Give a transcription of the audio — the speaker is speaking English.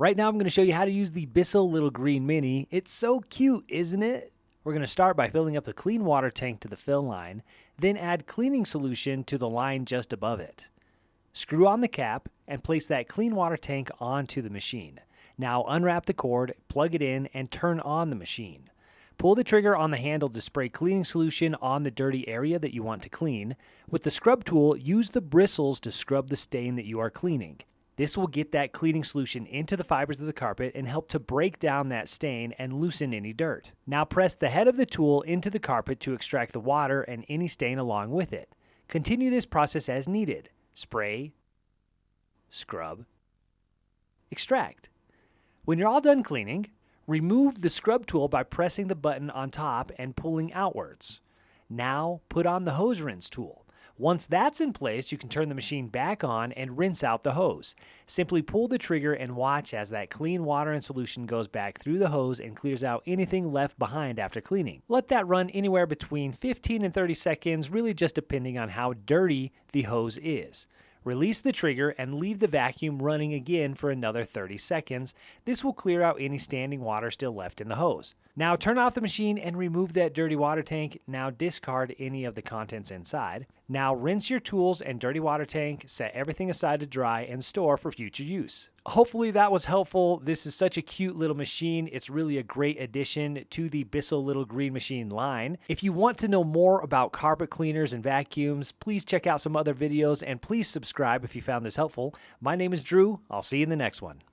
Right now I'm going to show you how to use the Bissell Little Green Mini. It's so cute, isn't it? We're going to start by filling up the clean water tank to the fill line, then add cleaning solution to the line just above it. Screw on the cap and place that clean water tank onto the machine. Now unwrap the cord, plug it in, and turn on the machine. Pull the trigger on the handle to spray cleaning solution on the dirty area that you want to clean. With the scrub tool, use the bristles to scrub the stain that you are cleaning. This will get that cleaning solution into the fibers of the carpet and help to break down that stain and loosen any dirt. Now press the head of the tool into the carpet to extract the water and any stain along with it. Continue this process as needed. Spray, scrub, extract. When you're all done cleaning, remove the scrub tool by pressing the button on top and pulling outwards. Now put on the hose rinse tool. Once that's in place, you can turn the machine back on and rinse out the hose. Simply pull the trigger and watch as that clean water and solution goes back through the hose and clears out anything left behind after cleaning. Let that run anywhere between 15 and 30 seconds, really just depending on how dirty the hose is. Release the trigger and leave the vacuum running again for another 30 seconds. This will clear out any standing water still left in the hose. Now turn off the machine and remove that dirty water tank. Now discard any of the contents inside. Now rinse your tools and dirty water tank, set everything aside to dry and store for future use. Hopefully that was helpful. This is such a cute little machine. It's really a great addition to the Bissell Little Green Machine line. If you want to know more about carpet cleaners and vacuums, please check out some other videos and please subscribe if you found this helpful. My name is Drew. I'll see you in the next one.